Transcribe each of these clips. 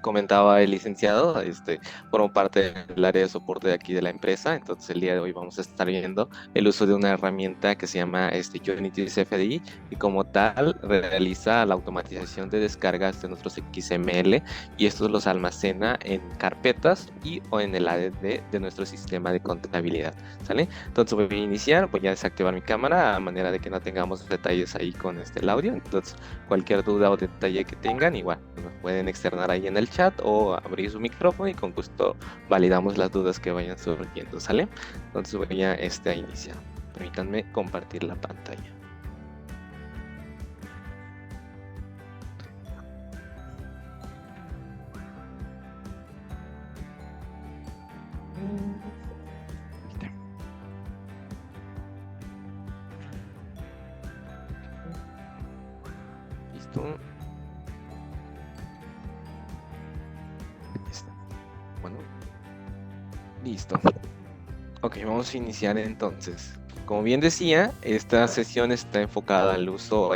comentaba el licenciado, formo parte del área de soporte de aquí de la empresa. Entonces el día de hoy vamos a estar viendo el uso de una herramienta que se llama Unity CFDI, y como tal realiza la automatización de descargas de nuestros XML, y estos los almacena en carpetas y o en el ADD de nuestro sistema de contabilidad, ¿sale? Entonces voy a iniciar, voy a desactivar mi cámara a manera de que no tengamos detalles ahí con el audio. Entonces cualquier duda o detalle que tengan, igual nos pueden externar ahí en el chat o abrir su micrófono y con gusto validamos las dudas que vayan surgiendo, ¿sale? Entonces voy a iniciar. Permítanme compartir la pantalla. Listo. Listo. Bueno, listo. Ok, vamos a iniciar entonces. Como bien decía, esta sesión está enfocada al uso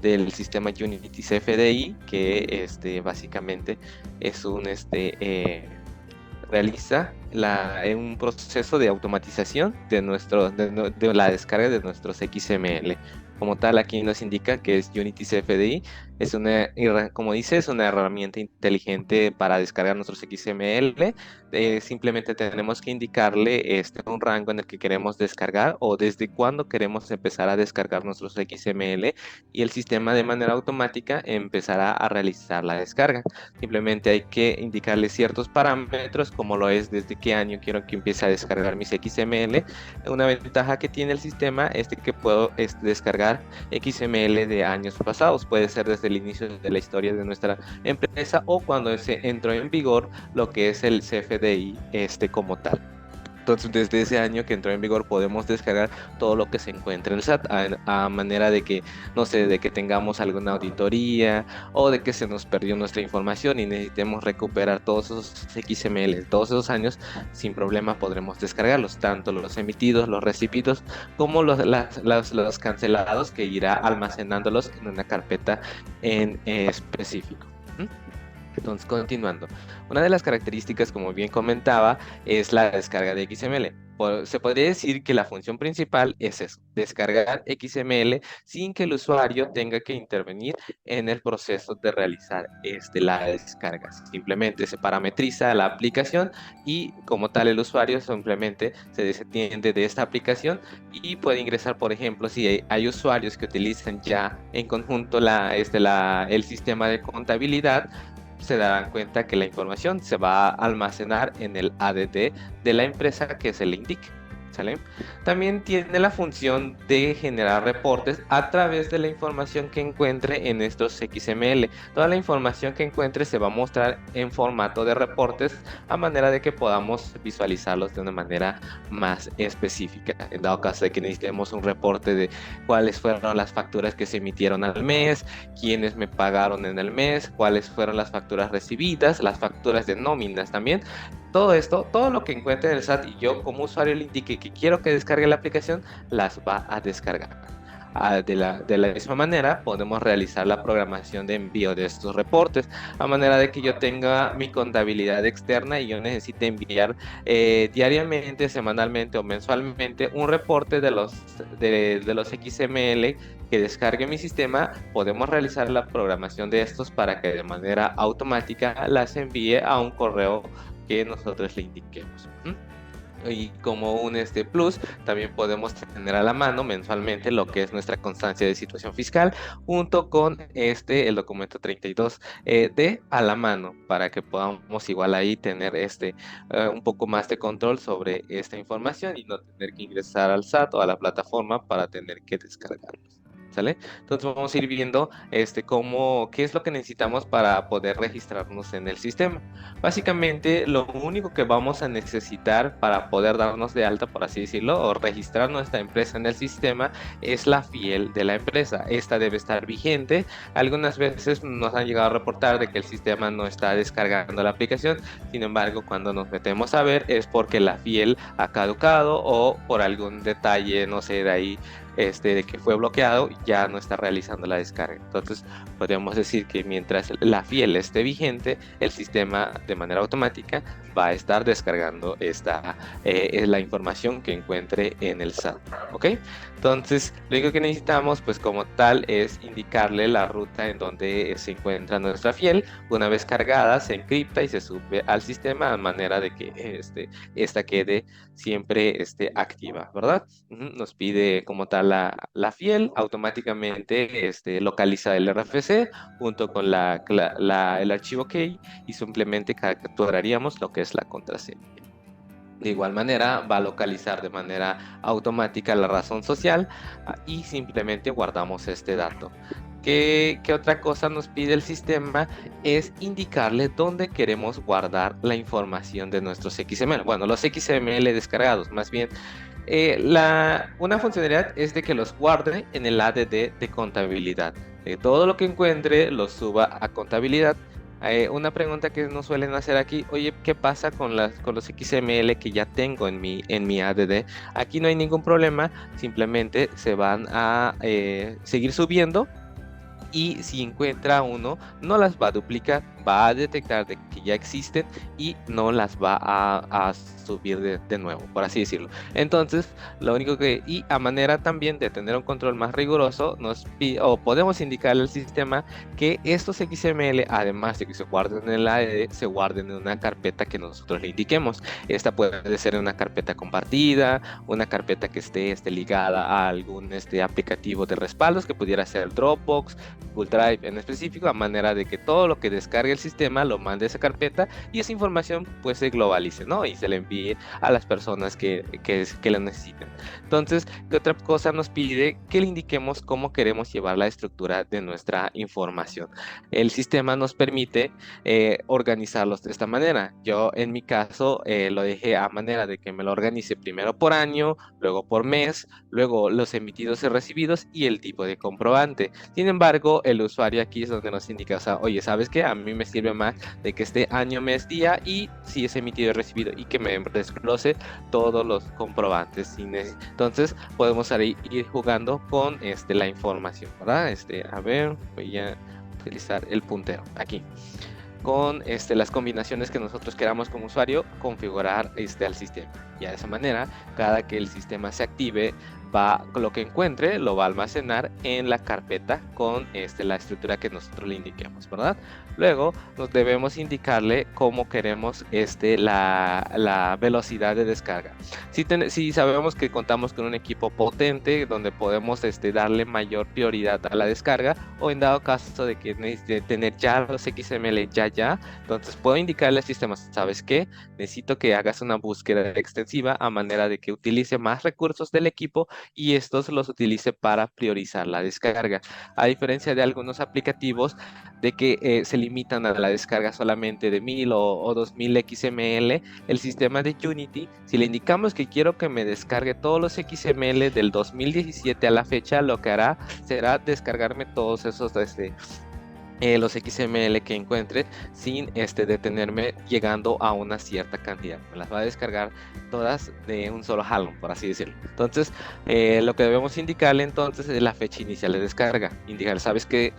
del sistema Unity CFDI, que básicamente es realiza un proceso de automatización de la descarga de nuestros XML. Como tal, aquí nos indica que es Unity CFDI. Como dice, es una herramienta inteligente para descargar nuestros XML. Simplemente tenemos que indicarle un rango en el que queremos descargar o desde cuándo queremos empezar a descargar nuestros XML, y el sistema de manera automática empezará a realizar la descarga. Simplemente hay que indicarle ciertos parámetros, como lo es desde qué año quiero que empiece a descargar mis XML. Una ventaja que tiene el sistema es de que puedo descargar XML de años pasados. Puede ser desde el inicio de la historia de nuestra empresa o cuando se entró en vigor lo que es el CFDI como tal. Entonces, desde ese año que entró en vigor podemos descargar todo lo que se encuentre en el SAT, a manera de que, no sé, de que tengamos alguna auditoría o de que se nos perdió nuestra información y necesitemos recuperar todos esos XML, todos esos años. Sin problema podremos descargarlos, tanto los emitidos, los recibidos, como los cancelados, que irá almacenándolos en una carpeta en específico. ¿Mm? Entonces, continuando, una de las características, como bien comentaba, es la descarga de XML. Se podría decir que la función principal es eso: descargar XML sin que el usuario tenga que intervenir en el proceso de realizar la descarga. Simplemente se parametriza la aplicación y, como tal, el usuario simplemente se desentiende de esta aplicación y puede ingresar. Por ejemplo, si hay usuarios que utilizan ya en conjunto el sistema de contabilidad, se darán cuenta que la información se va a almacenar en el ADD de la empresa que se le indique, ¿sale? También tiene la función de generar reportes a través de la información que encuentre en estos XML. Toda la información que encuentre se va a mostrar en formato de reportes, a manera de que podamos visualizarlos de una manera más específica. En dado caso de que necesitemos un reporte de cuáles fueron las facturas que se emitieron al mes, quiénes me pagaron en el mes, cuáles fueron las facturas recibidas, las facturas de nóminas también. Todo esto, todo lo que encuentre en el SAT y yo como usuario le indique que quiero que descargue la aplicación, las va a descargar. De la misma manera, podemos realizar la programación de envío de estos reportes, a manera de que yo tenga mi contabilidad externa y yo necesite enviar diariamente, semanalmente o mensualmente un reporte de los XML que descargue mi sistema. Podemos realizar la programación de estos para que de manera automática las envíe a un correo que nosotros le indiquemos. Y como un plus, también podemos tener a la mano mensualmente lo que es nuestra constancia de situación fiscal, junto con el documento 32 de a la mano, para que podamos igual ahí tener un poco más de control sobre esta información y no tener que ingresar al SAT o a la plataforma para tener que descargarlos. ¿Sale? Entonces vamos a ir viendo qué es lo que necesitamos para poder registrarnos en el sistema. Básicamente, lo único que vamos a necesitar para poder darnos de alta, por así decirlo, o registrar nuestra empresa en el sistema, es la fiel de la empresa. Esta debe estar vigente. Algunas veces nos han llegado a reportar de que el sistema no está descargando la aplicación. Sin embargo, cuando nos metemos a ver, es porque la fiel ha caducado o por algún detalle, no sé, de ahí de que fue bloqueado, ya no está realizando la descarga. Entonces, podríamos decir que mientras la fiel esté vigente, el sistema de manera automática va a estar descargando es la información que encuentre en el SAT, ¿ok? Entonces, lo único que necesitamos, pues como tal, es indicarle la ruta en donde se encuentra nuestra fiel. Una vez cargada, se encripta y se sube al sistema de manera de que esta quede siempre activa, ¿verdad? Nos pide como tal la fiel, automáticamente localiza el RFC junto con el archivo key y simplemente capturaríamos lo que es la contraseña. De igual manera, va a localizar de manera automática la razón social y simplemente guardamos este dato. ¿Qué otra cosa nos pide el sistema? Es indicarle dónde queremos guardar la información de nuestros XML. Bueno, los XML descargados, más bien. Una funcionalidad es de que los guarde en el ADD de contabilidad. Todo lo que encuentre lo suba a contabilidad. Una pregunta que nos suelen hacer aquí, oye, ¿qué pasa con los XML que ya tengo en mi ADD? Aquí no hay ningún problema, simplemente se van a seguir subiendo y si encuentra uno, no las va a duplicar, va a detectar de que ya existen y no las va a subir de nuevo, por así decirlo. Entonces, lo único y a manera también de tener un control más riguroso, podemos indicarle al sistema que estos XML, además de que se guarden en el ADD, se guarden en una carpeta que nosotros le indiquemos. Esta puede ser una carpeta compartida, una carpeta que esté ligada a algún aplicativo de respaldos, que pudiera ser Dropbox, Google Drive en específico, a manera de que todo lo que descargue el sistema lo mande a esa carpeta y esa información pues se globalice, ¿no? Y se le envíe a las personas que lo necesiten. Entonces, ¿qué otra cosa nos pide? Que le indiquemos cómo queremos llevar la estructura de nuestra información. El sistema nos permite organizarlos de esta manera. Yo en mi caso lo dejé a manera de que me lo organice primero por año, luego por mes, luego los emitidos y recibidos y el tipo de comprobante. Sin embargo, el usuario aquí es donde nos indica, o sea, oye, ¿sabes qué? A mí me sirve más de que esté año, mes, día y si es emitido y recibido y que me desglose todos los comprobantes. Entonces, podemos ir jugando con la información, ¿verdad? A ver, voy a utilizar el puntero aquí con las combinaciones que nosotros queramos como usuario configurar al sistema. Y de esa manera, cada que el sistema se active, lo que encuentre lo va a almacenar en la carpeta con la estructura que nosotros le indiquemos, ¿verdad? Luego nos debemos indicarle cómo queremos la velocidad de descarga. Si sabemos que contamos con un equipo potente donde podemos darle mayor prioridad a la descarga, o en dado caso de que necesite tener ya los XML ya, entonces puedo indicarle al sistema, ¿sabes qué? Necesito que hagas una búsqueda extensiva a manera de que utilice más recursos del equipo y estos los utilice para priorizar la descarga. A diferencia de algunos aplicativos de que se limitan a la descarga solamente de 1000 o 2000 XML, el sistema de Unity, si le indicamos que quiero que me descargue todos los XML del 2017 a la fecha, lo que hará será descargarme todos esos los XML que encuentre sin detenerme llegando a una cierta cantidad. Me las va a descargar todas de un solo jalón, por así decirlo. Entonces, lo que debemos indicarle entonces es la fecha inicial de descarga. Indicar, ¿sabes qué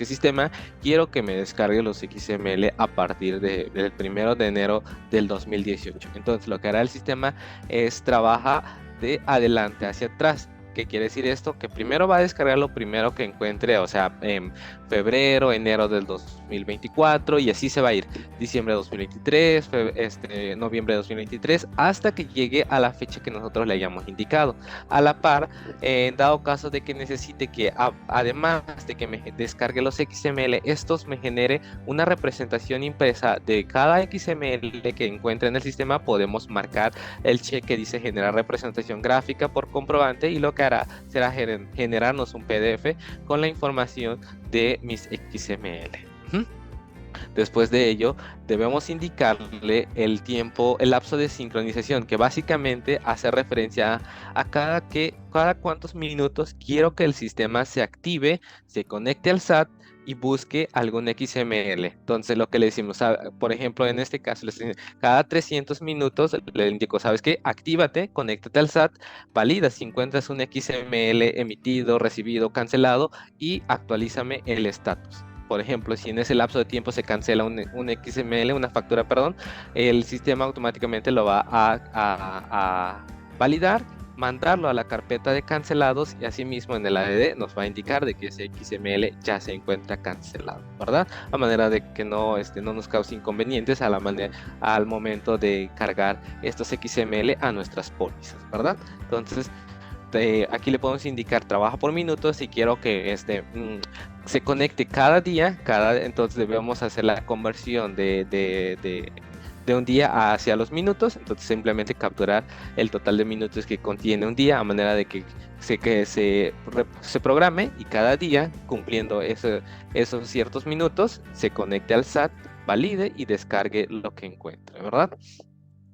sistema? Quiero que me descargue los XML a partir del 1 de enero del 2018. Entonces, lo que hará el sistema es trabaja de adelante hacia atrás. ¿Qué quiere decir esto? Que primero va a descargar lo primero que encuentre, o sea, en febrero, enero del 2024 y así se va a ir. Diciembre de 2023, noviembre de 2023, hasta que llegue a la fecha que nosotros le hayamos indicado. A la par, en dado caso de que necesite que, además de que me descargue los XML, estos me genere una representación impresa de cada XML que encuentre en el sistema, podemos marcar el check que dice generar representación gráfica por comprobante y lo que hará será generarnos un PDF con la información de mis XML. Después de ello, debemos indicarle el tiempo, el lapso de sincronización, que básicamente hace referencia a cada cuántos minutos quiero que el sistema se active, se conecte al SAT y busque algún XML. Entonces, lo que le decimos, por ejemplo, en este caso, cada 300 minutos le indico, ¿sabes qué? Actívate, conéctate al SAT, valida si encuentras un XML emitido, recibido, cancelado y actualízame el estatus. Por ejemplo, si en ese lapso de tiempo se cancela un XML, una factura, perdón, el sistema automáticamente lo va a validar, mandarlo a la carpeta de cancelados y asimismo en el ADD nos va a indicar de que ese XML ya se encuentra cancelado, ¿verdad? A manera de que no nos cause inconvenientes al momento de cargar estos XML a nuestras pólizas, ¿verdad? Entonces, aquí le podemos indicar trabaja por minutos. Si quiero que se conecte cada día, entonces debemos hacer la conversión de un día hacia los minutos. Entonces simplemente capturar el total de minutos que contiene un día, a manera de que se programe y cada día, cumpliendo esos ciertos minutos, se conecte al SAT, valide y descargue lo que encuentre, ¿verdad?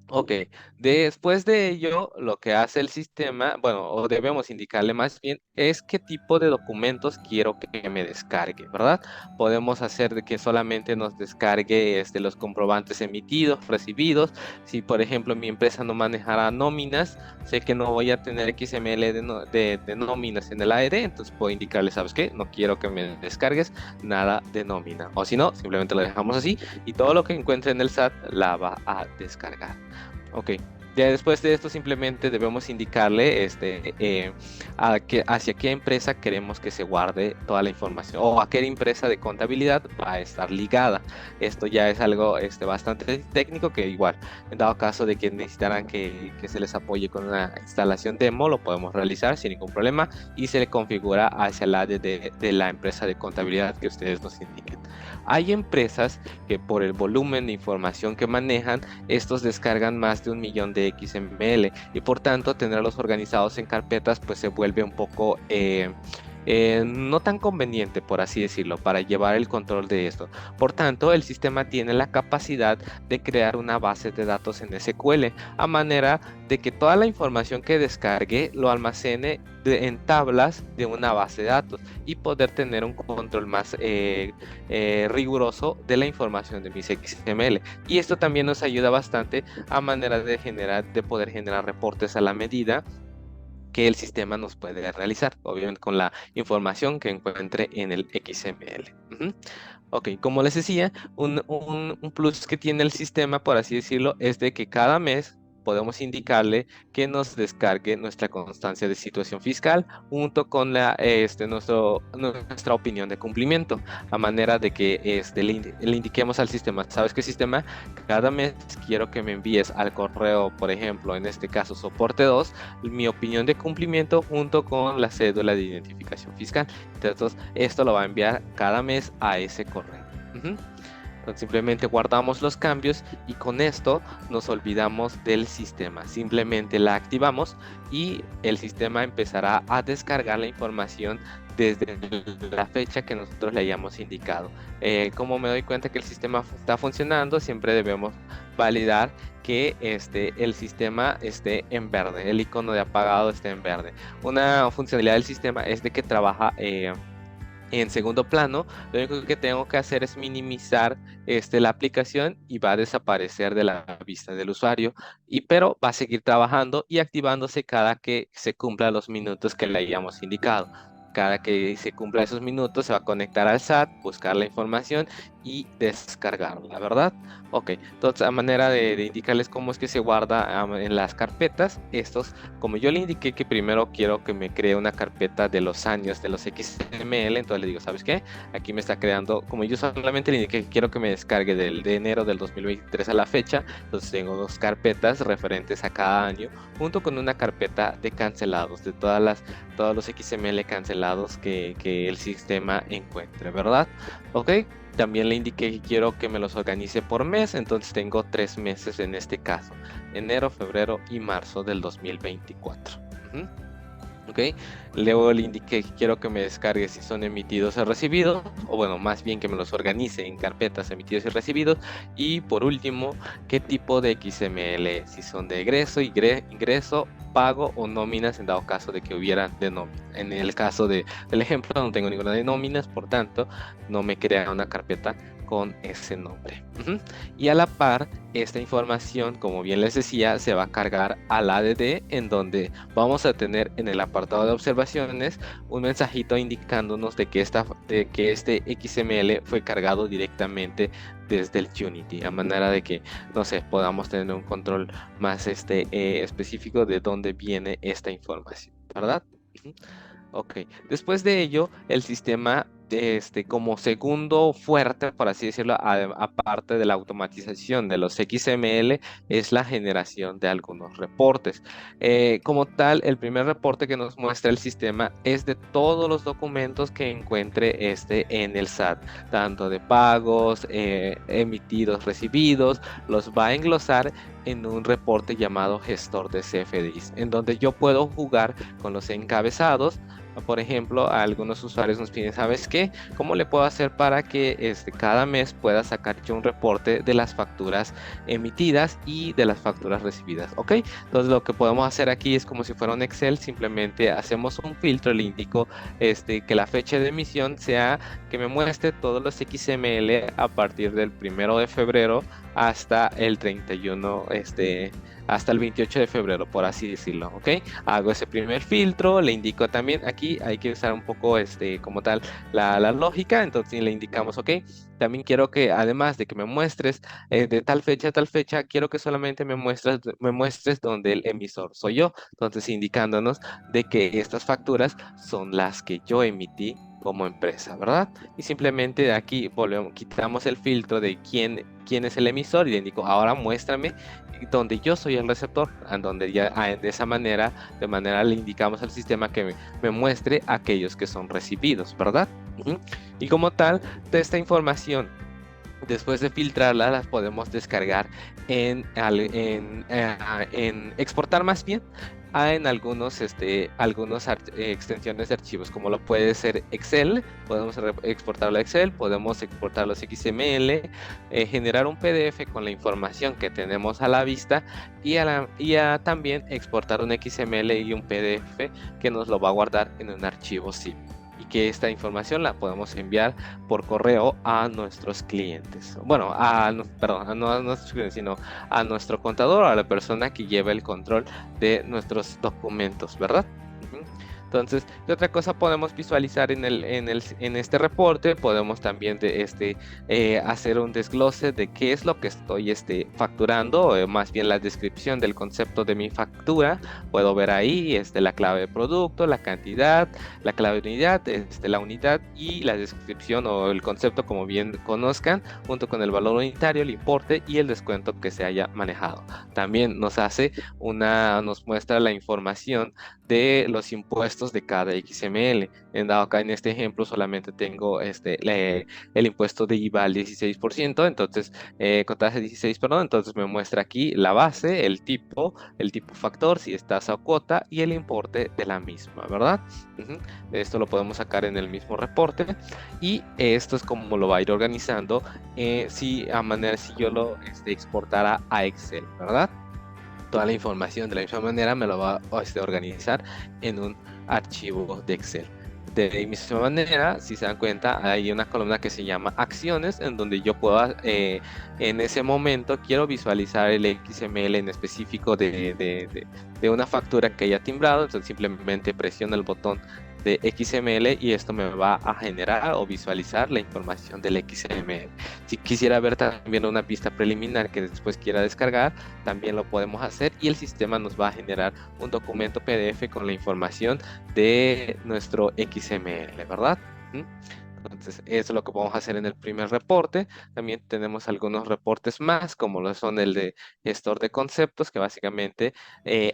Ok, después de ello, lo que hace el sistema, bueno, o debemos indicarle más bien, es qué tipo de documentos quiero que me descargue, ¿verdad? Podemos hacer de que solamente nos descargue los comprobantes emitidos, recibidos. Si, por ejemplo, mi empresa no manejara nóminas, sé que no voy a tener XML de nóminas en el AED, entonces puedo indicarle, ¿sabes qué? No quiero que me descargues nada de nómina. O si no, simplemente lo dejamos así y todo lo que encuentre en el SAT la va a descargar. Ok, ya después de esto simplemente debemos indicarle hacia qué empresa queremos que se guarde toda la información o a qué empresa de contabilidad va a estar ligada. Esto ya es algo bastante técnico, que igual, en dado caso de que necesitaran que se les apoye con una instalación demo, lo podemos realizar sin ningún problema y se le configura hacia el área de la empresa de contabilidad que ustedes nos indiquen. Hay empresas que por el volumen de información que manejan, estos descargan más de 1 millón de XML y por tanto tenerlos organizados en carpetas pues se vuelve un poco no tan conveniente, por así decirlo, para llevar el control de esto. Por tanto, el sistema tiene la capacidad de crear una base de datos en SQL, a manera de que toda la información que descargue lo almacene en tablas de una base de datos y poder tener un control más riguroso de la información de mis XML. Y esto también nos ayuda bastante a manera de poder generar reportes a la medida que el sistema nos puede realizar, obviamente con la información que encuentre en el XML. Ok, como les decía, un plus que tiene el sistema, por así decirlo, es de que cada mes podemos indicarle que nos descargue nuestra constancia de situación fiscal junto con nuestra opinión de cumplimiento, a manera de que le indiquemos al sistema, ¿sabes qué, sistema? Cada mes quiero que me envíes al correo, por ejemplo, en este caso soporte 2, mi opinión de cumplimiento junto con la cédula de identificación fiscal. Entonces, esto lo va a enviar cada mes a ese correo. Entonces, simplemente guardamos los cambios y con esto nos olvidamos del sistema. Simplemente la activamos y el sistema empezará a descargar la información desde la fecha que nosotros le hayamos indicado. Como me doy cuenta que el sistema está funcionando, siempre debemos validar que el sistema esté en verde, el icono de apagado esté en verde. Una funcionalidad del sistema es de que trabaja en segundo plano. Lo único que tengo que hacer es minimizar la aplicación y va a desaparecer de la vista del usuario, pero va a seguir trabajando y activándose cada que se cumplan los minutos que le hayamos indicado. Cada que se cumpla esos minutos se va a conectar al SAT, buscar la información y descargarla, ¿verdad? Ok, entonces a manera de indicarles cómo es que se guarda en las carpetas, como yo le indiqué que primero quiero que me cree una carpeta de los años de los XML, entonces le digo, ¿sabes qué? Aquí me está creando, como yo solamente le indiqué que quiero que me descargue de enero del 2023 a la fecha, entonces tengo 2 carpetas referentes a cada año, junto con una carpeta de cancelados, de todos los XML cancelados que el sistema encuentre, ¿verdad? Ok. También le indiqué que quiero que me los organice por mes, entonces tengo 3 meses en este caso, enero, febrero y marzo del 2024. ¿ok? Luego le indiqué que quiero que me descargue si son emitidos o recibidos, o bueno, más bien que me los organice en carpetas emitidos y recibidos. Y por último, qué tipo de XML, si son de egreso, ingreso, pago o nóminas en dado caso de que hubiera de nómina. En el caso del ejemplo no tengo ninguna de nóminas, por tanto no me crea una carpeta con ese nombre. Y a la par, esta información, como bien les decía, se va a cargar al ADD, en donde vamos a tener en el apartado de observaciones un mensajito indicándonos de que este XML fue cargado directamente desde el Unity, a manera de que, no sé, podamos tener un control más específico de dónde viene esta información, ¿verdad? Ok, después de ello, el sistema, como segundo fuerte, por así decirlo, aparte de la automatización de los XML, es la generación de algunos reportes. Como tal, el primer reporte que nos muestra el sistema es de todos los documentos que encuentre en el SAT, tanto de pagos, emitidos, recibidos, los va a englosar en un reporte llamado gestor de CFDIs, en donde yo puedo jugar con los encabezados. Por ejemplo, a algunos usuarios nos piden, ¿sabes qué? ¿Cómo le puedo hacer para que cada mes pueda sacar yo un reporte de las facturas emitidas y de las facturas recibidas? ¿Ok? Entonces lo que podemos hacer aquí es como si fuera un Excel, simplemente hacemos un filtro, le indico que la fecha de emisión sea que me muestre todos los XML a partir del 1 de febrero hasta el 31, hasta el 28 de febrero, por así decirlo, ¿ok? Hago ese primer filtro, le indico también, aquí hay que usar un poco, como tal, la lógica, entonces le indicamos, ¿ok? También quiero que, además de que me muestres de tal fecha a tal fecha, quiero que solamente me muestres donde el emisor soy yo, entonces indicándonos de que estas facturas son las que yo emití como empresa, ¿verdad? Y simplemente aquí quitamos el filtro de quién es el emisor y le indico, ahora muéstrame donde yo soy el receptor, en donde ya de esa manera, de manera le indicamos al sistema que me muestre aquellos que son recibidos, ¿verdad? Y como tal, de esta información, después de filtrarla, las podemos descargar en exportar más bien en algunos extensiones de archivos, como lo puede ser Excel. Podemos exportarlo a Excel, podemos exportar los XML, generar un PDF con la información que tenemos a la vista y también exportar un XML y un PDF que nos lo va a guardar en un archivo zip, y que esta información la podemos enviar por correo a nuestros clientes. Bueno, perdón, no a nuestros clientes, sino a nuestro contador o a la persona que lleva el control de nuestros documentos, ¿verdad? Entonces, ¿qué otra cosa podemos visualizar en este reporte? Podemos también hacer un desglose de qué es lo que estoy facturando, o más bien la descripción del concepto de mi factura. Puedo ver ahí la clave de producto, la cantidad, la clave de unidad, la unidad y la descripción o el concepto, como bien conozcan, junto con el valor unitario, el importe y el descuento que se haya manejado. También nos muestra la información de los impuestos de cada XML. En este ejemplo solamente tengo el impuesto de IVA al 16%, entonces con tasa de 16, perdón, entonces me muestra aquí la base, el tipo factor, si es tasa o cuota, y el importe de la misma, ¿verdad? Esto lo podemos sacar en el mismo reporte, y esto es como lo va a ir organizando si yo lo exportara a Excel, ¿verdad? Toda la información de la misma manera me lo va a organizar en un archivo de Excel. De la misma manera, si se dan cuenta, hay una columna que se llama acciones, en donde yo puedo, en ese momento, quiero visualizar el XML en específico de una factura que haya timbrado, entonces simplemente presiono el botón de XML y esto me va a generar o visualizar la información del XML. Si quisiera ver también una pista preliminar que después quiera descargar, también lo podemos hacer y el sistema nos va a generar un documento PDF con la información de nuestro XML, ¿verdad? Entonces, eso es lo que podemos hacer en el primer reporte. También tenemos algunos reportes más, como lo son el de gestor de conceptos, que básicamente,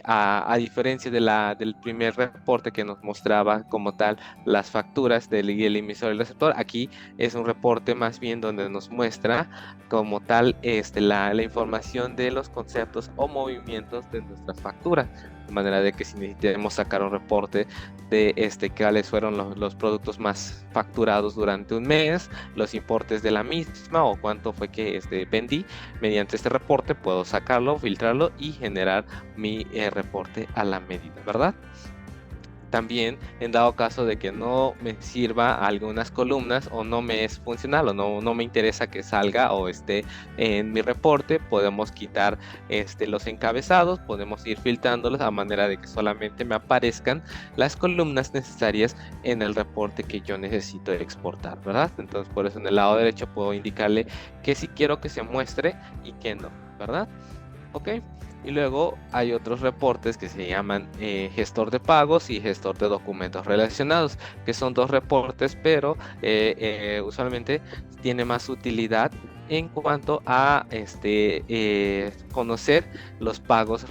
a diferencia del primer reporte que nos mostraba como tal las facturas y el emisor y el receptor, aquí es un reporte más bien donde nos muestra como tal la información de los conceptos o movimientos de nuestras facturas. de manera de que si necesitemos sacar un reporte de cuáles fueron los productos más facturados durante un mes, los importes de la misma o cuánto fue que vendí, mediante este reporte puedo sacarlo, filtrarlo y generar mi reporte a la medida, ¿verdad? También, en dado caso de que no me sirva algunas columnas o no me es funcional o no me interesa que salga o esté en mi reporte, podemos quitar los encabezados, podemos ir filtrándolos a manera de que solamente me aparezcan las columnas necesarias en el reporte que yo necesito exportar, ¿verdad? Entonces, por eso en el lado derecho puedo indicarle que sí quiero que se muestre y que no, ¿verdad? ¿Ok? Y luego hay otros reportes que se llaman gestor de pagos y gestor de documentos relacionados, que son dos reportes, pero usualmente tiene más utilidad en cuanto a conocer los pagos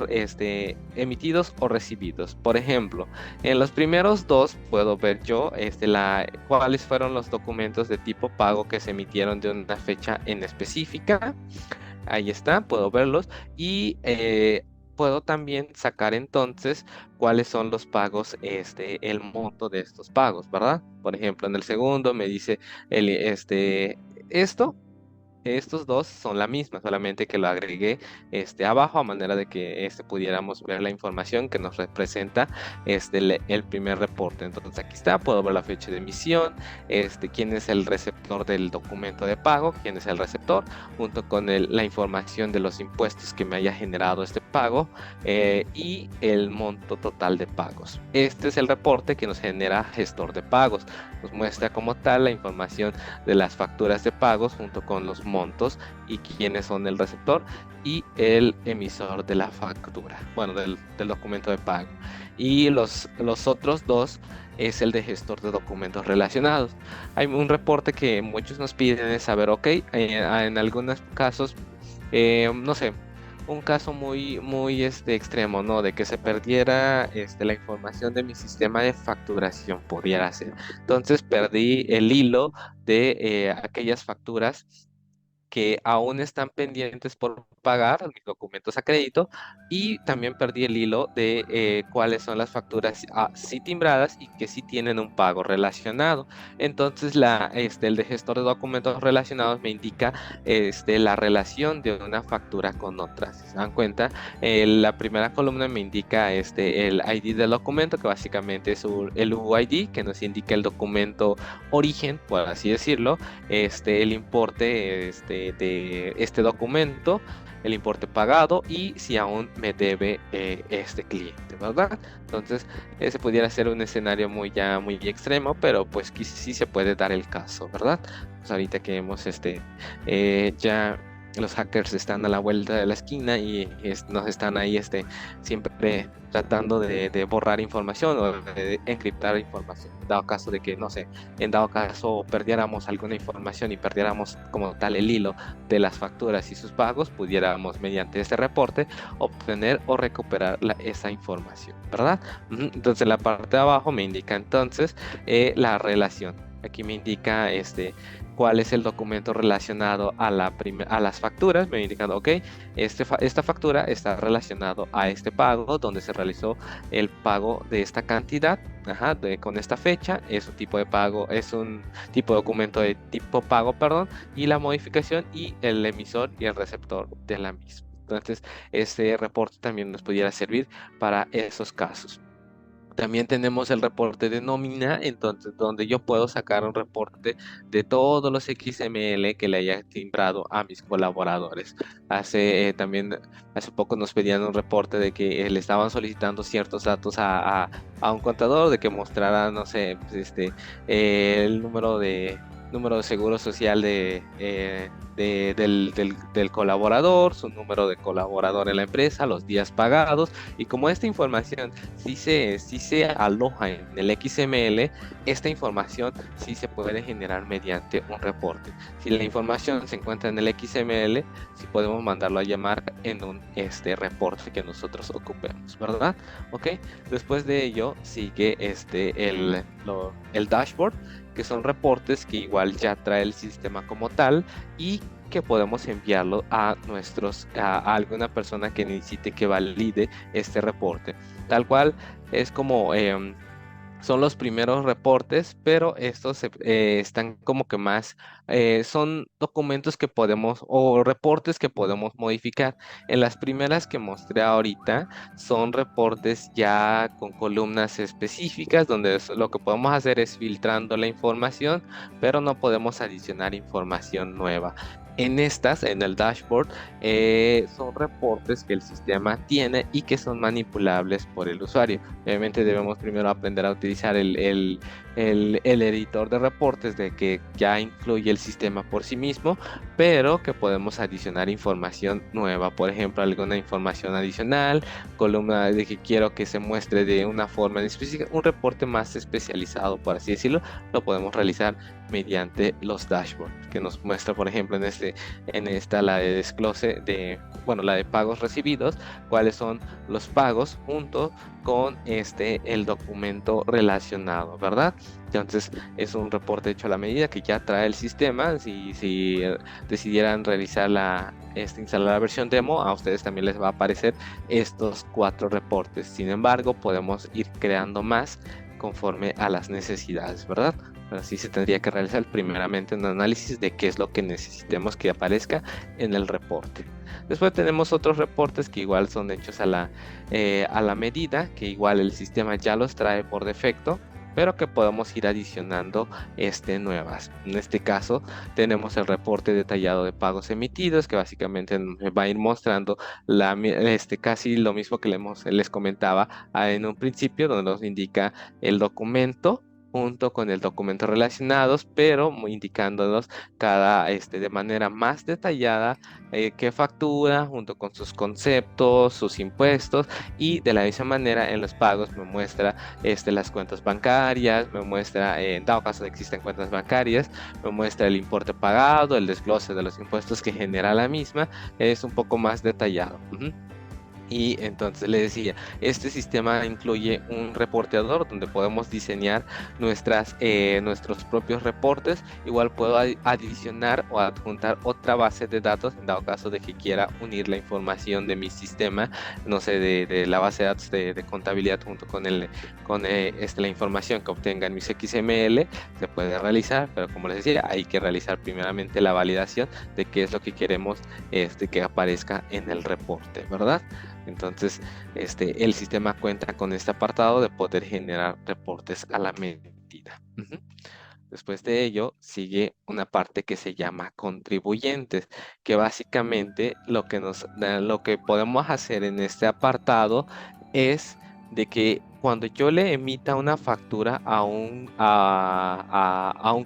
emitidos o recibidos. Por ejemplo, en los primeros dos puedo ver yo cuáles fueron los documentos de tipo pago que se emitieron de una fecha en específica. Ahí está, puedo verlos y puedo también sacar entonces cuáles son los pagos, el monto de estos pagos, ¿verdad? Por ejemplo, en el segundo me dice esto. Estos dos son la misma, solamente que lo agregué abajo a manera de que pudiéramos ver la información que nos representa el primer reporte. Entonces aquí está, puedo ver la fecha de emisión, quién es el receptor del documento de pago, quién es el receptor, junto con la información de los impuestos que me haya generado este pago y el monto total de pagos. Este es el reporte que nos genera gestor de pagos. Nos muestra como tal la información de las facturas de pagos junto con los montos y quiénes son el receptor y el emisor de la factura, bueno, del documento de pago. Y los otros dos es el de gestor de documentos relacionados. Hay un reporte que muchos nos piden es saber, ok, en algunos casos, no sé, un caso muy extremo, ¿no? De que se perdiera la información de mi sistema de facturación, pudiera ser. Entonces perdí el hilo de aquellas facturas que aún están pendientes por pagar, mis documentos a crédito, y también perdí el hilo de cuáles son las facturas sí timbradas y que sí tienen un pago relacionado. Entonces, el de gestor de documentos relacionados me indica la relación de una factura con otra. Si se dan cuenta, la primera columna me indica el ID del documento, que básicamente es el UID, que nos indica el documento origen, por así decirlo, el importe de este documento, el importe pagado y si aún me debe este cliente, ¿verdad? Entonces, ese pudiera ser un escenario muy extremo, pero pues sí se puede dar el caso, ¿verdad? Pues ahorita que hemos ya los hackers están a la vuelta de la esquina y nos están ahí siempre tratando de borrar información o de encriptar información, dado caso de que, no sé, en dado caso perdiéramos alguna información y perdiéramos como tal el hilo de las facturas y sus pagos, pudiéramos mediante este reporte obtener o recuperar esa información, ¿verdad? Entonces en la parte de abajo me indica entonces la relación. Aquí me indica cuál es el documento relacionado a las facturas. Me indicando, ok, esta factura está relacionado a este pago donde se realizó el pago de esta cantidad, con esta fecha. Es un tipo de pago, es un tipo de documento de tipo pago, perdón, y la modificación y el emisor y el receptor de la misma. Entonces, este reporte también nos pudiera servir para esos casos. También tenemos el reporte de nómina, entonces donde yo puedo sacar un reporte de todos los XML que le haya timbrado a mis colaboradores. También hace poco nos pedían un reporte de que le estaban solicitando ciertos datos a un contador, de que mostrara, no sé, pues, el número de seguro social del colaborador, su número de colaborador en la empresa, los días pagados, y como esta información si se aloja en el XML, esta información sí se puede generar mediante un reporte. Si la información se encuentra en el XML, sí podemos mandarlo a llamar en un reporte que nosotros ocupemos, ¿verdad? Ok, después de ello sigue el dashboard, que son reportes que igual ya trae el sistema como tal y que podemos enviarlo a a alguna persona que necesite que valide este reporte. Tal cual es como son los primeros reportes, pero estos están como que más, son documentos que podemos o reportes que podemos modificar. En las primeras que mostré ahorita son reportes ya con columnas específicas, donde lo que podemos hacer es filtrando la información, pero no podemos adicionar información nueva. En estas, en el dashboard, son reportes que el sistema tiene y que son manipulables por el usuario. Obviamente debemos primero aprender a utilizar el editor de reportes de que ya incluye el sistema por sí mismo, pero que podemos adicionar información nueva. Por ejemplo, alguna información adicional, columna de que quiero que se muestre de una forma en específica, un reporte más especializado, por así decirlo, lo podemos realizar mediante los dashboards, que nos muestra, por ejemplo, en esta la de desglose de, bueno, la de pagos recibidos, cuáles son los pagos junto con el documento relacionado, ¿verdad? Entonces es un reporte hecho a la medida que ya trae el sistema. Si decidieran realizar instalar la versión demo, a ustedes también les va a aparecer estos 4 reportes. Sin embargo, podemos ir creando más conforme a las necesidades, ¿verdad? Pero sí se tendría que realizar primeramente un análisis de qué es lo que necesitemos que aparezca en el reporte. Después tenemos otros reportes que igual son hechos a la medida, que igual el sistema ya los trae por defecto, pero que podemos ir adicionando nuevas. En este caso tenemos el reporte detallado de pagos emitidos, que básicamente nos va a ir mostrando casi lo mismo que les comentaba en un principio, donde nos indica el documento junto con el documento relacionados, pero indicándonos de manera más detallada qué factura junto con sus conceptos, sus impuestos, y de la misma manera en los pagos me muestra las cuentas bancarias, me muestra, en dado caso de que existen cuentas bancarias, me muestra el importe pagado, el desglose de los impuestos que genera la misma, es un poco más detallado. Y entonces le decía, este sistema incluye un reporteador donde podemos diseñar nuestros propios reportes. Igual puedo adicionar o adjuntar otra base de datos en dado caso de que quiera unir la información de mi sistema, no sé, de la base de datos de contabilidad junto con la información que obtenga en mis XML. Se puede realizar, pero como les decía, hay que realizar primeramente la validación de qué es lo que queremos que aparezca en el reporte, ¿verdad? Entonces, el sistema cuenta con este apartado de poder generar reportes a la medida. Después de ello, sigue una parte que se llama contribuyentes, que básicamente lo que podemos hacer en este apartado es de que cuando yo le emita una factura a un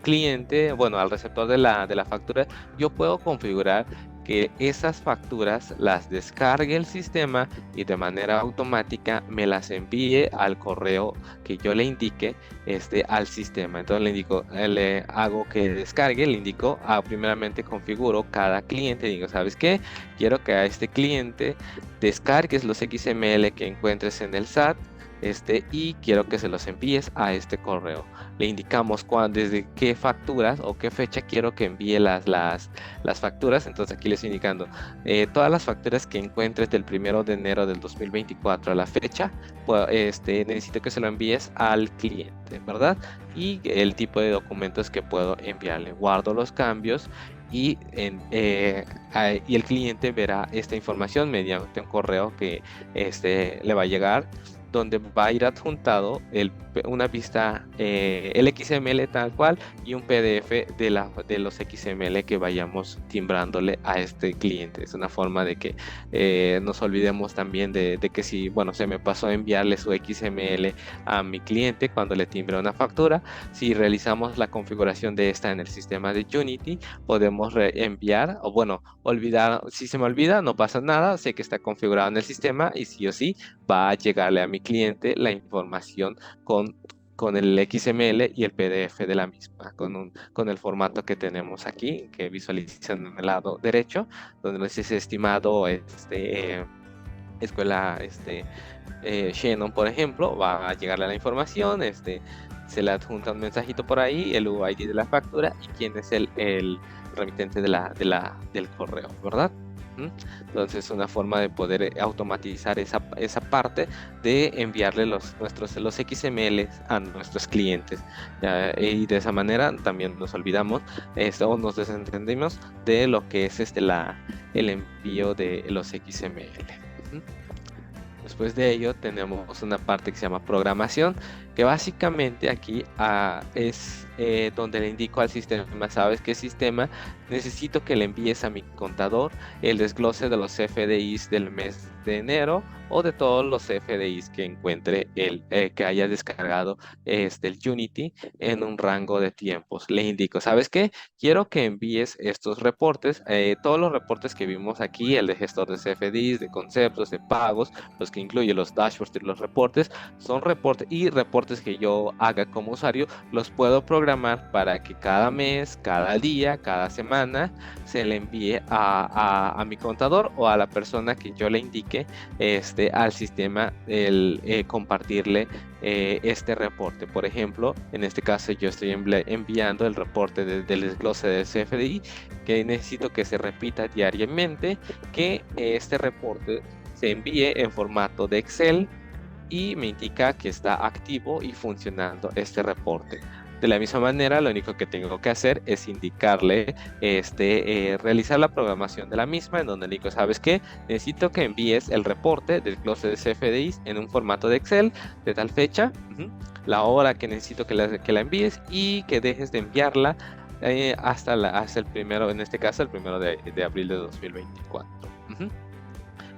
cliente, bueno, al receptor de la factura, yo puedo configurar que esas facturas las descargue el sistema y de manera automática me las envíe al correo que yo le indique al sistema. Entonces le hago que descargue, le indico, primeramente configuro cada cliente, digo, ¿sabes qué? Quiero que a este cliente descargues los XML que encuentres en el SAT, y quiero que se los envíes a este correo. Le indicamos desde qué facturas o qué fecha quiero que envíe las facturas. Entonces aquí les estoy indicando todas las facturas que encuentres del 1 de enero del 2024 a la fecha, pues, necesito que se lo envíes al cliente, ¿verdad? Y el tipo de documentos que puedo enviarle. Guardo los cambios y el cliente verá esta información mediante un correo que le va a llegar, donde va a ir adjuntado una vista, el XML tal cual, y un PDF de los XML que vayamos timbrándole a este cliente. Es una forma de que nos olvidemos también de que si, bueno, se me pasó a enviarle su XML a mi cliente cuando le timbre una factura, si realizamos la configuración de esta en el sistema de Unity, podemos enviar, o bueno, olvidar. Si se me olvida, no pasa nada, sé que está configurado en el sistema y sí o sí va a llegarle a mi cliente la información con el XML y el PDF de la misma, con el formato que tenemos aquí, que visualizan en el lado derecho, donde nos dice estimado escuela Shannon, por ejemplo. Va a llegarle la información, se le adjunta un mensajito por ahí, el UID de la factura y quién es remitente del correo, ¿verdad? Entonces es una forma de poder automatizar esa parte de enviarle los XML a nuestros clientes. Y de esa manera también nos olvidamos o nos desentendemos de lo que es el envío de los XML. Después de ello tenemos una parte que se llama programación, que básicamente aquí es donde le indico al sistema: ¿sabes qué, sistema? Necesito que le envíes a mi contador el desglose de los FDIs del mes de enero o de todos los FDIs que encuentre que haya descargado el Unity en un rango de tiempos. Le indico: ¿sabes qué? Quiero que envíes estos reportes, todos los reportes que vimos aquí, el de gestor de CFDIs, de conceptos, de pagos, los que incluye los dashboards y los reportes, son reportes que yo haga como usuario, los puedo programar para que cada mes, cada día, cada semana se le envíe a mi contador o a la persona que yo le indique al sistema compartirle este reporte. Por ejemplo, en este caso yo estoy enviando el reporte del desglose del CFDI, que necesito que se repita diariamente, que este reporte se envíe en formato de Excel y me indica que está activo y funcionando este reporte. De la misma manera, lo único que tengo que hacer es indicarle, realizar la programación de la misma, en donde le digo: ¿sabes qué? Necesito que envíes el reporte del closet de CFDIs en un formato de Excel de tal fecha, la hora que necesito que la envíes, y que dejes de enviarla hasta el primero, en este caso el primero de abril de 2024.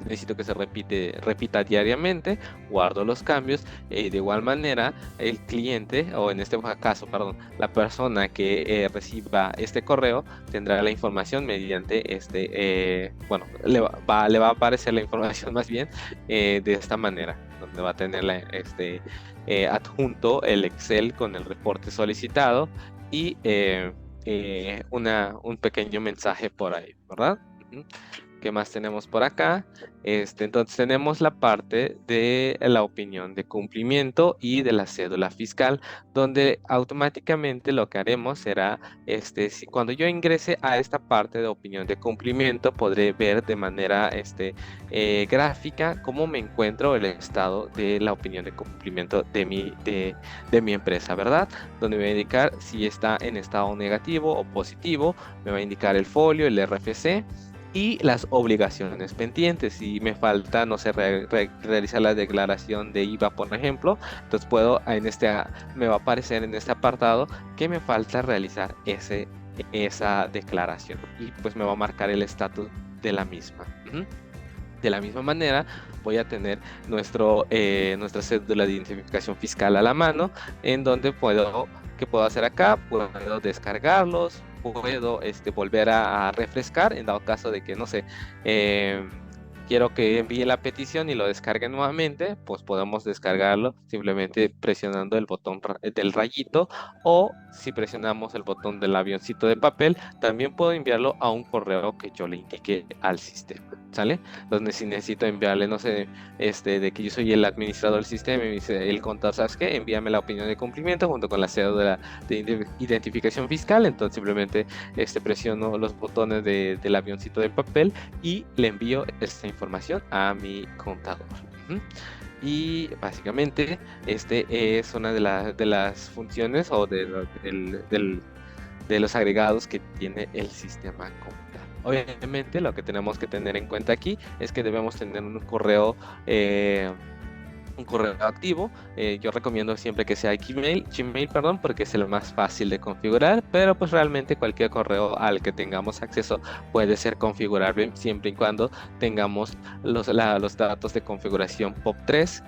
Necesito que se repita diariamente, guardo los cambios. De igual manera, el cliente, o en este caso, perdón, la persona que reciba este correo tendrá la información mediante bueno, le va a aparecer la información más bien de esta manera, donde va a tener adjunto el Excel con el reporte solicitado y un pequeño mensaje por ahí, ¿verdad? ¿Qué más tenemos por acá? Entonces tenemos la parte de la opinión de cumplimiento y de la cédula fiscal, donde automáticamente lo que haremos será, cuando yo ingrese a esta parte de opinión de cumplimiento, podré ver de manera gráfica cómo me encuentro el estado de la opinión de cumplimiento de mi empresa, ¿verdad? Donde me va a indicar si está en estado negativo o positivo, me va a indicar el folio, el RFC, y las obligaciones pendientes. Si me falta, no sé, realizar la declaración de IVA, por ejemplo, entonces me va a aparecer en este apartado que me falta realizar esa declaración, y pues me va a marcar el estatus de la misma. De la misma manera, voy a tener nuestra cédula de identificación fiscal a la mano, en donde ¿qué puedo hacer acá? Puedo descargarlos, puedo volver a refrescar en dado caso de que, no sé, quiero que envíe la petición y lo descargue nuevamente, pues podemos descargarlo simplemente presionando el botón del rayito, o si presionamos el botón del avioncito de papel, también puedo enviarlo a un correo que yo le indique al sistema, ¿sale? Entonces, si necesito enviarle, no sé, de que yo soy el administrador del sistema y me dice el contador: ¿sabes qué? Envíame la opinión de cumplimiento junto con la cédula de identificación fiscal. Entonces simplemente presiono los botones del avioncito de papel y le envío esta información a mi contador. Y básicamente es una de las funciones o de los agregados que tiene el sistema como tal. Obviamente lo que tenemos que tener en cuenta aquí es que debemos tener un correo activo. Yo recomiendo siempre que sea Gmail, porque es el más fácil de configurar, pero pues realmente cualquier correo al que tengamos acceso puede ser configurable, siempre y cuando tengamos los datos de configuración POP3,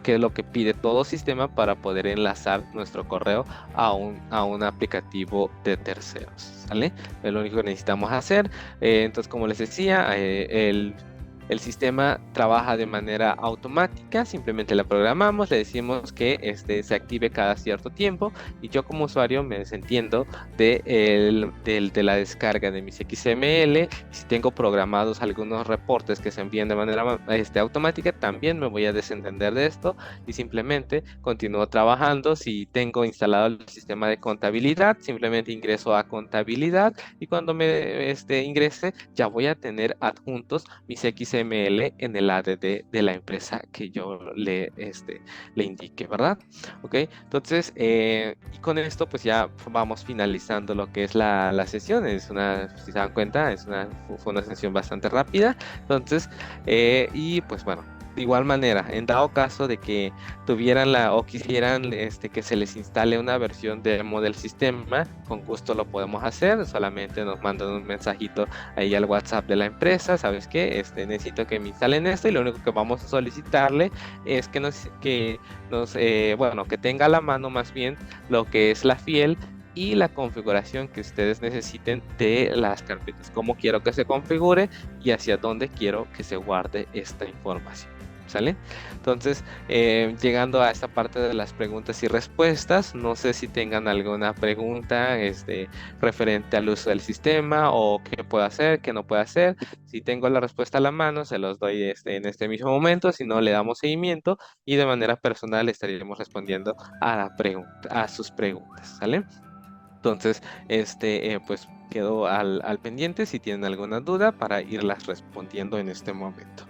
que es lo que pide todo sistema para poder enlazar nuestro correo a un aplicativo de terceros, ¿vale? Es lo único que necesitamos hacer. Entonces, como les decía, el sistema trabaja de manera automática, simplemente la programamos, le decimos que se active cada cierto tiempo y yo como usuario me desentiendo de la descarga de mis XML. Si tengo programados algunos reportes que se envían de manera automática, también me voy a desentender de esto y simplemente continúo trabajando. Si tengo instalado el sistema de contabilidad, simplemente ingreso a contabilidad y cuando me ingrese ya voy a tener adjuntos mis XML en el ADD de la empresa que yo le indique, ¿verdad? Ok, entonces, y con esto pues ya vamos finalizando lo que es la sesión. Si se dan cuenta, fue una sesión bastante rápida. Entonces, y pues bueno, de igual manera, en dado caso de que tuvieran o quisieran que se les instale una versión demo del sistema, con gusto lo podemos hacer. Solamente nos mandan un mensajito ahí al WhatsApp de la empresa: ¿sabes qué? Necesito que me instalen esto, y lo único que vamos a solicitarle es bueno, que tenga a la mano más bien lo que es la fiel y la configuración que ustedes necesiten de las carpetas, cómo quiero que se configure y hacia dónde quiero que se guarde esta información. ¿Sale? Entonces, llegando a esta parte de las preguntas y respuestas, no sé si tengan alguna pregunta referente al uso del sistema o qué puedo hacer, qué no puedo hacer. Si tengo la respuesta a la mano, se los doy en este mismo momento. Si no, le damos seguimiento y de manera personal estaríamos respondiendo a sus preguntas. ¿Sale? Entonces, pues quedo al pendiente si tienen alguna duda para irlas respondiendo en este momento.